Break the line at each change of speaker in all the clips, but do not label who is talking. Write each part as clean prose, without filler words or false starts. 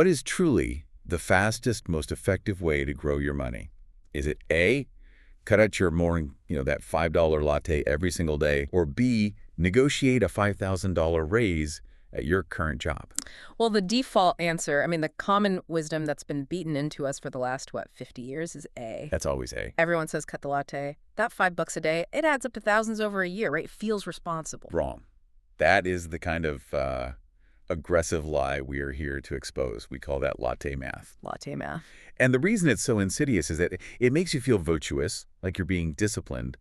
What is truly the fastest, most effective way to grow your money? Is it A, cut out your morning, that $5 latte every single day, or B, negotiate a $5,000 raise at your current job?
Well, the default answer, the common wisdom that's been beaten into us for the last, 50 years is A.
That's always A.
Everyone says cut the latte. That $5 a day, it adds up to thousands over a year, right? It feels responsible.
Wrong. That is the kind of aggressive lie we are here to expose. We call that latte math.
Latte math.
And the reason it's so insidious is that it makes you feel virtuous, like you're being disciplined,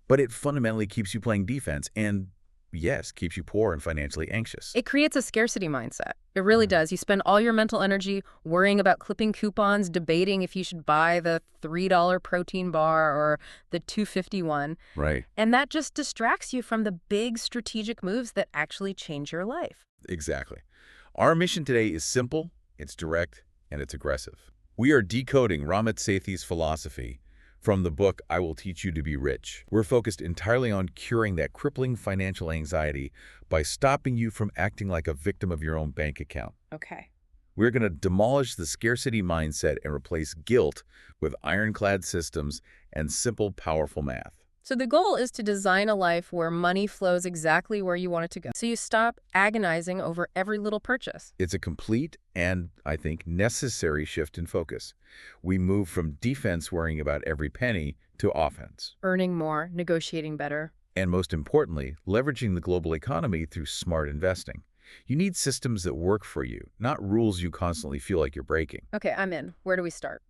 but it fundamentally keeps you playing defense and, yes, keeps you poor and financially anxious.
It creates a scarcity mindset. It really does. You spend all your mental energy worrying about clipping coupons, debating if you should buy the $3 protein bar or the $2.50 one.
Right.
And that just distracts you from the big strategic moves that actually change your life.
Exactly. Our mission today is simple, it's direct, and it's aggressive. We are decoding Ramit Sethi's philosophy from the book, I Will Teach You to Be Rich. We're focused entirely on curing that crippling financial anxiety by stopping you from acting like a victim of your own bank account.
Okay.
We're going to demolish the scarcity mindset and replace guilt with ironclad systems and simple, powerful math.
So the goal is to design a life where money flows exactly where you want it to go. So you stop agonizing over every little purchase.
It's a complete and, I think, necessary shift in focus. We move from defense, worrying about every penny, to offense.
Earning more, negotiating better.
And most importantly, leveraging the global economy through smart investing. You need systems that work for you, not rules you constantly feel like you're breaking.
Okay, I'm in. Where do we start?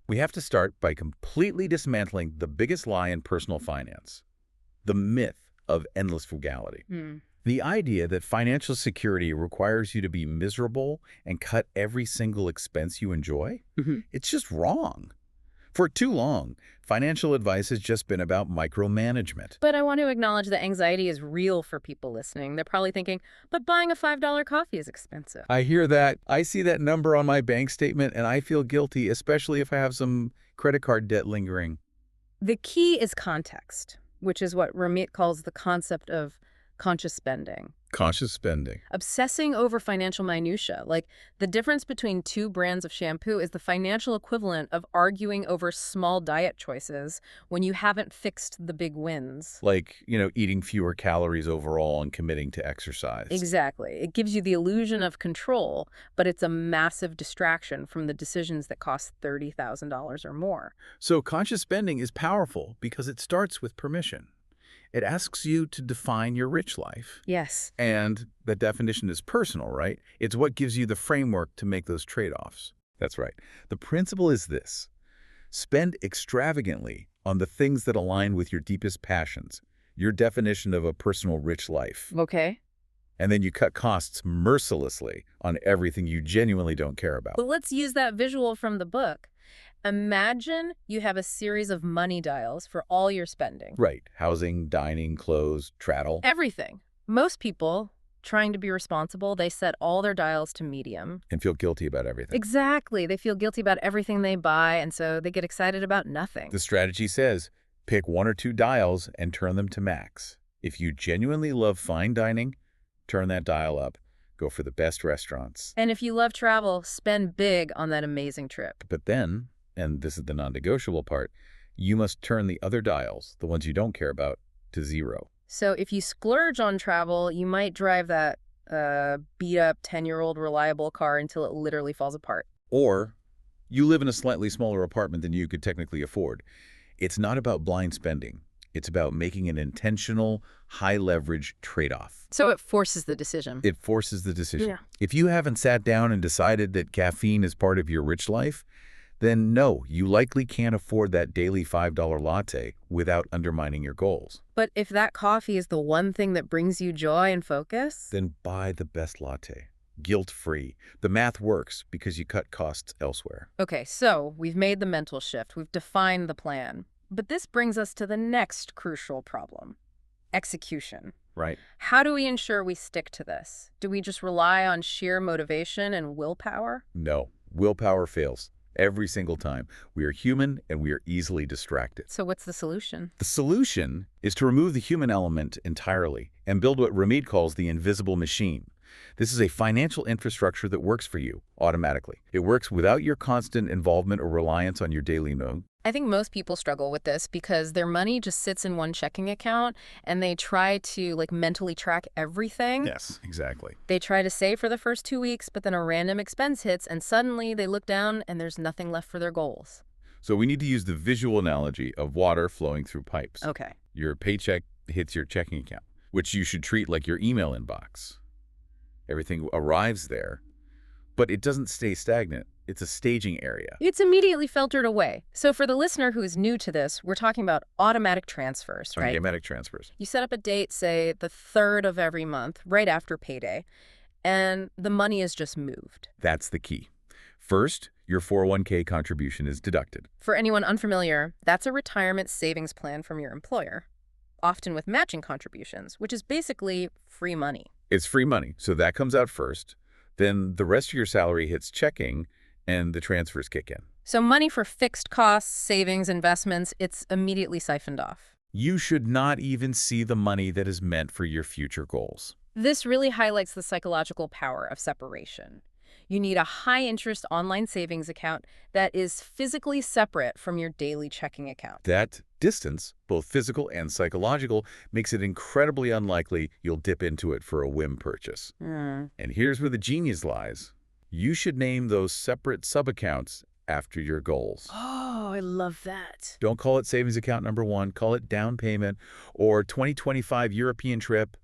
We have to start by completely dismantling the biggest lie in personal finance, the myth of endless frugality. The idea that financial security requires you to be miserable and cut every single expense you enjoy, it's just wrong. For too long, financial advice has just been about micromanagement.
But I want to acknowledge that anxiety is real for people listening. They're probably thinking, but buying a $5 coffee is expensive.
I hear that. I see that number on my bank statement and I feel guilty, especially if I have some credit card debt lingering.
The key is context, which is what Ramit calls the concept of conscious spending.
Conscious spending.
Obsessing over financial minutia, like the difference between two brands of shampoo is the financial equivalent of arguing over small diet choices when you haven't fixed the big wins.
Like, eating fewer calories overall and committing to exercise.
Exactly. It gives you the illusion of control, but it's a massive distraction from the decisions that cost $30,000 or more.
So conscious spending is powerful because it starts with permission. It asks you to define your rich life.
Yes.
And that definition is personal, right? It's what gives you the framework to make those trade-offs. That's right. The principle is this. Spend extravagantly on the things that align with your deepest passions, your definition of a personal rich life.
Okay.
And then you cut costs mercilessly on everything you genuinely don't care about.
But let's use that visual from the book. Imagine you have a series of money dials for all your spending.
Right. Housing, dining, clothes, travel.
Everything. Most people, trying to be responsible, they set all their dials to medium.
And feel guilty about everything.
Exactly. They feel guilty about everything they buy, and so they get excited about nothing.
The strategy says, pick one or two dials and turn them to max. If you genuinely love fine dining, turn that dial up. Go for the best restaurants.
And if you love travel, spend big on that amazing trip.
But then, and this is the non-negotiable part, you must turn the other dials, the ones you don't care about, to zero.
So if you splurge on travel, you might drive that beat-up 10-year-old reliable car until it literally falls apart.
Or you live in a slightly smaller apartment than you could technically afford. It's not about blind spending. It's about making an intentional, high-leverage trade-off.
So it forces the decision.
It forces the decision.
Yeah.
If you haven't sat down and decided that caffeine is part of your rich life, then no, you likely can't afford that daily $5 latte without undermining your goals.
But if that coffee is the one thing that brings you joy and focus?
Then buy the best latte, guilt-free. The math works because you cut costs elsewhere.
Okay, so we've made the mental shift. We've defined the plan. But this brings us to the next crucial problem, execution.
Right.
How do we ensure we stick to this? Do we just rely on sheer motivation and willpower?
No, willpower fails. Every single time. We are human and we are easily distracted.
So what's the solution?
The solution is to remove the human element entirely and build what Ramit calls the invisible machine. This is a financial infrastructure that works for you automatically. It works without your constant involvement or reliance on your daily mode.
I think most people struggle with this because their money just sits in one checking account and they try to mentally track everything.
Yes, exactly.
They try to save for the first 2 weeks, but then a random expense hits and suddenly they look down and there's nothing left for their goals.
So we need to use the visual analogy of water flowing through pipes.
Okay.
Your paycheck hits your checking account, which you should treat like your email inbox. Everything arrives there, but it doesn't stay stagnant. It's a staging area.
It's immediately filtered away. So for the listener who is new to this, we're talking about automatic transfers, right?
Automatic transfers.
You set up a date, say the 3rd of every month, right after payday, and the money is just moved.
That's the key. First, your 401k contribution is deducted.
For anyone unfamiliar, that's a retirement savings plan from your employer, often with matching contributions, which is basically free money.
It's free money, so that comes out first. Then the rest of your salary hits checking, and the transfers kick in.
So money for fixed costs, savings, investments, it's immediately siphoned off.
You should not even see the money that is meant for your future goals.
This really highlights the psychological power of separation. You need a high-interest online savings account that is physically separate from your daily checking account.
That distance, both physical and psychological, makes it incredibly unlikely you'll dip into it for a whim purchase. And here's where the genius lies. You should name those separate sub-accounts after your goals.
Oh, I love that.
Don't call it savings account number 1, call it down payment, or 2025 European trip,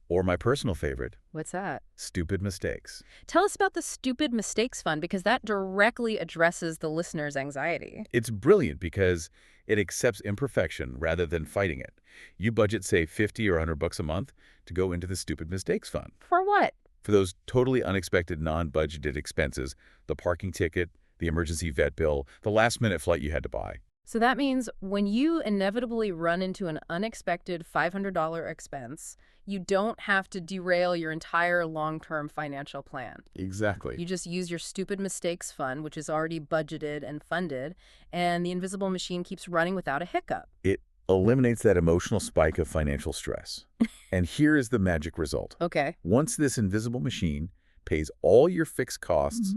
or my personal favorite.
What's that?
Stupid mistakes.
Tell us about the Stupid Mistakes Fund, because that directly addresses the listener's anxiety.
It's brilliant because it accepts imperfection rather than fighting it. You budget, say, $50 or $100 a month to go into the Stupid Mistakes Fund.
For what?
For those totally unexpected non-budgeted expenses, the parking ticket, the emergency vet bill, the last-minute flight you had to buy.
So that means when you inevitably run into an unexpected $500 expense, you don't have to derail your entire long-term financial plan.
Exactly.
You just use your Stupid Mistakes Fund, which is already budgeted and funded, and the invisible machine keeps running without a hiccup.
It eliminates that emotional spike of financial stress. And here is the magic result.
Okay.
Once this invisible machine pays all your fixed costs,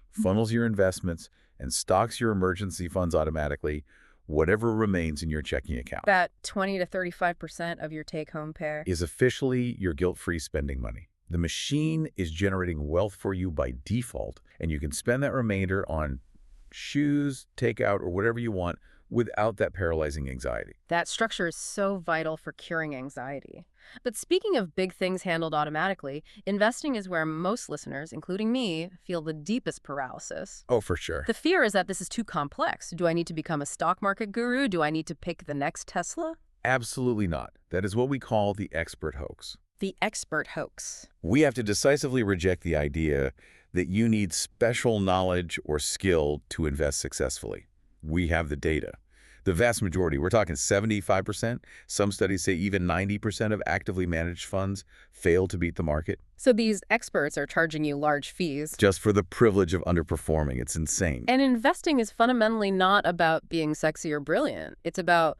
funnels your investments, and stocks your emergency funds automatically, whatever remains in your checking account
That 20 to 35% of your take-home pay
is officially your guilt-free spending money. The machine is generating wealth for you by default, and you can spend that remainder on shoes, takeout, or whatever you want without that paralyzing anxiety.
That structure is so vital for curing anxiety. But speaking of big things handled automatically, investing is where most listeners, including me, feel the deepest paralysis.
Oh, for sure.
The fear is that this is too complex. Do I need to become a stock market guru? Do I need to pick the next Tesla?
Absolutely not. That is what we call the expert hoax.
The expert hoax.
We have to decisively reject the idea that you need special knowledge or skill to invest successfully. We have the data. The vast majority, we're talking 75%, some studies say even 90% of actively managed funds fail to beat the market.
So these experts are charging you large fees.
Just for the privilege of underperforming. It's insane.
And investing is fundamentally not about being sexy or brilliant. It's about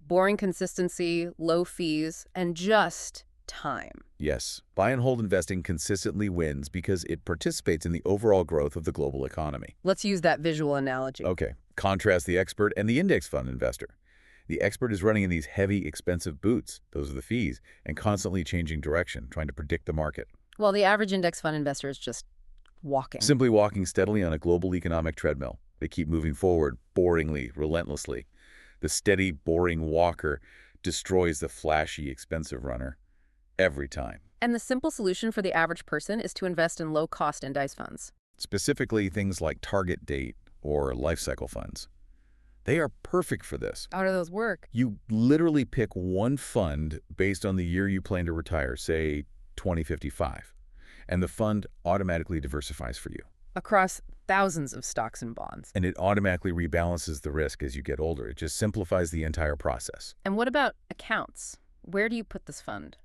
boring consistency, low fees, and just time.
Yes, buy and hold investing consistently wins because it participates in the overall growth of the global economy.
Let's use that visual analogy.
Okay, contrast the expert and the index fund investor. The expert is running in these heavy, expensive boots, those are the fees, and constantly changing direction, trying to predict the market.
Well, the average index fund investor is just walking.
Simply walking steadily on a global economic treadmill. They keep moving forward, boringly, relentlessly. The steady, boring walker destroys the flashy, expensive runner. Every time.
And the simple solution for the average person is to invest in low-cost index funds.
Specifically, things like target date or life cycle funds. They are perfect for this.
How do those work?
You literally pick one fund based on the year you plan to retire, say 2055, and the fund automatically diversifies for you.
Across thousands of stocks and bonds.
And it automatically rebalances the risk as you get older. It just simplifies the entire process.
And what about accounts? Where do you put this fund?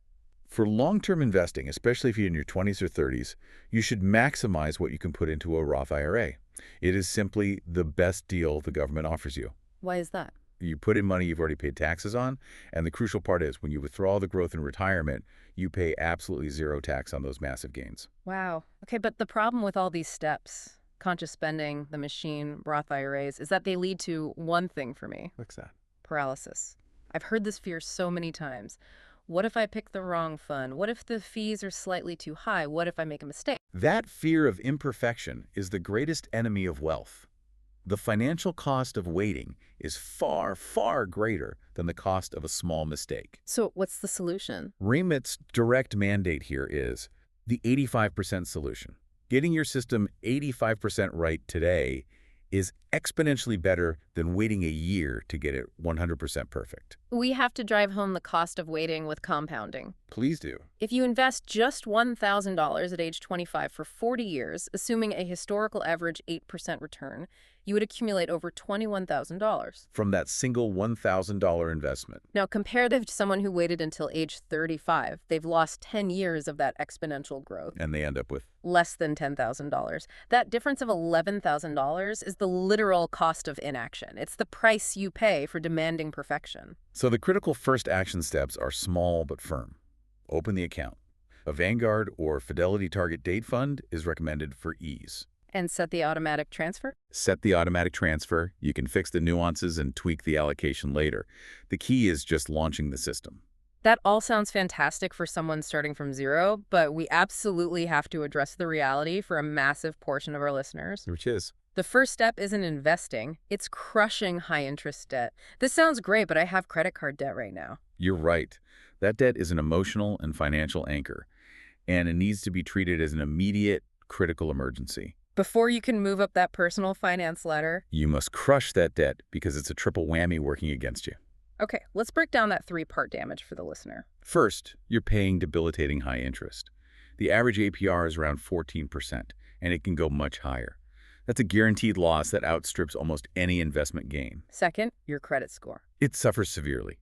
For long-term investing, especially if you're in your 20s or 30s, you should maximize what you can put into a Roth IRA. It is simply the best deal the government offers you.
Why is that?
You put in money you've already paid taxes on, and the crucial part is when you withdraw the growth in retirement, you pay absolutely zero tax on those massive gains.
Wow. Okay, but the problem with all these steps, conscious spending, the machine, Roth IRAs, is that they lead to one thing for me.
What's that?
Paralysis. I've heard this fear so many times. What if I pick the wrong fund? What if the fees are slightly too high? What if I make a mistake?
That fear of imperfection is the greatest enemy of wealth. The financial cost of waiting is far, far greater than the cost of a small mistake.
So what's the solution?
Ramit's direct mandate here is the 85% solution. Getting your system 85% right today is exponentially better than waiting a year to get it 100% perfect.
We have to drive home the cost of waiting with compounding.
Please do.
If you invest just $1,000 at age 25 for 40 years, assuming a historical average 8% return, you would accumulate over $21,000.
From that single $1,000 investment.
Now compare that to someone who waited until age 35. They've lost 10 years of that exponential growth.
And they end up with
Less than $10,000. That difference of $11,000 is the literal cost of inaction. It's the price you pay for demanding perfection.
So the critical first action steps are small but firm. Open the account. A Vanguard or Fidelity Target Date Fund is recommended for ease.
And set the automatic transfer?
Set the automatic transfer. You can fix the nuances and tweak the allocation later. The key is just launching the system.
That all sounds fantastic for someone starting from zero, but we absolutely have to address the reality for a massive portion of our listeners.
Which is?
The first step isn't investing, it's crushing high-interest debt. This sounds great, but I have credit card debt right now.
You're right. That debt is an emotional and financial anchor, and it needs to be treated as an immediate, critical emergency.
Before you can move up that personal finance ladder,
You must crush that debt because it's a triple whammy working against you.
okay, let's break down that three-part damage for the listener.
First, you're paying debilitating high interest. The average APR is around 14%, and it can go much higher. That's a guaranteed loss that outstrips almost any investment gain.
Second, your credit score.
It suffers severely.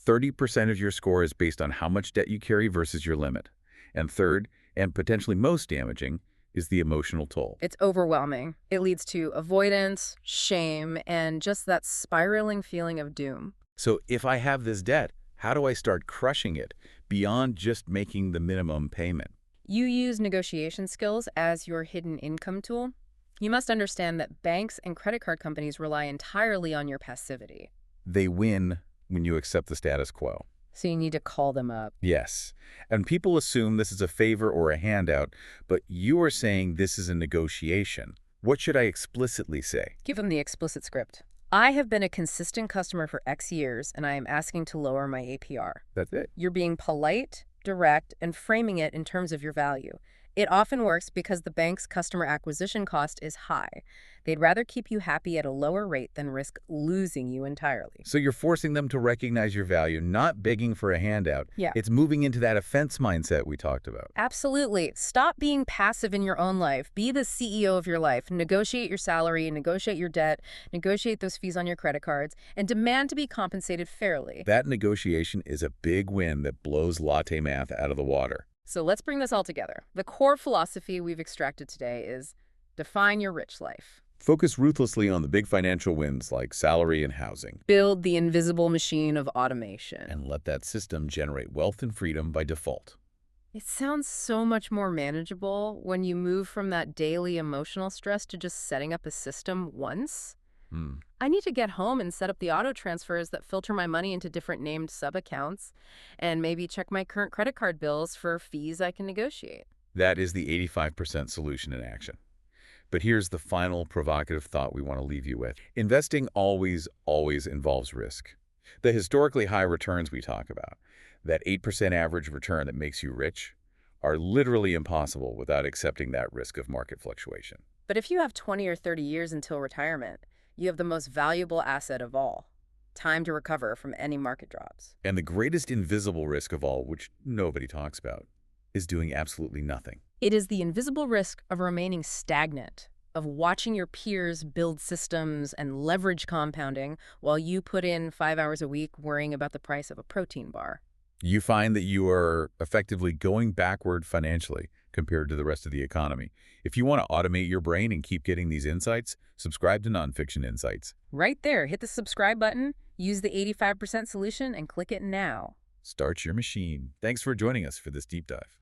30% of your score is based on how much debt you carry versus your limit. And third, and potentially most damaging, is the emotional toll.
It's overwhelming. It leads to avoidance, shame, and just that spiraling feeling of doom.
So if I have this debt, how do I start crushing it beyond just making the minimum payment?
You use negotiation skills as your hidden income tool. You must understand that banks and credit card companies rely entirely on your passivity.
They win when you accept the status quo.
So you need to call them up.
Yes. And people assume this is a favor or a handout, but you are saying this is a negotiation. What should I explicitly say?
Give them the explicit script. I have been a consistent customer for X years, and I am asking to lower my APR.
That's it.
You're being polite, direct, and framing it in terms of your value. It often works because the bank's customer acquisition cost is high. They'd rather keep you happy at a lower rate than risk losing you entirely.
So you're forcing them to recognize your value, not begging for a handout.
Yeah.
It's moving into that offense mindset we talked about.
Absolutely. Stop being passive in your own life. Be the CEO of your life. Negotiate your salary, negotiate your debt, negotiate those fees on your credit cards, and demand to be compensated fairly.
That negotiation is a big win that blows Latte Math out of the water.
So let's bring this all together. The core philosophy we've extracted today is define your rich life.
Focus ruthlessly on the big financial wins like salary and housing.
Build the invisible machine of automation.
And let that system generate wealth and freedom by default.
It sounds so much more manageable when you move from that daily emotional stress to just setting up a system once. I need to get home and set up the auto transfers that filter my money into different named sub-accounts and maybe check my current credit card bills for fees I can negotiate.
That is the 85% solution in action. But here's the final provocative thought we want to leave you with. Investing always involves risk. The historically high returns we talk about, that 8% average return that makes you rich, are literally impossible without accepting that risk of market fluctuation.
But if you have 20 or 30 years until retirement, you have the most valuable asset of all, time to recover from any market drops.
And the greatest invisible risk of all, which nobody talks about, is doing absolutely nothing.
It is the invisible risk of remaining stagnant, of watching your peers build systems and leverage compounding while you put in 5 hours a week worrying about the price of a protein bar.
You find that you are effectively going backward financially compared to the rest of the economy. If you want to automate your brain and keep getting these insights, subscribe to Nonfiction Insights.
Right there, hit the subscribe button. Use the 85% solution and click it now.
Start your machine. Thanks for joining us for this deep dive.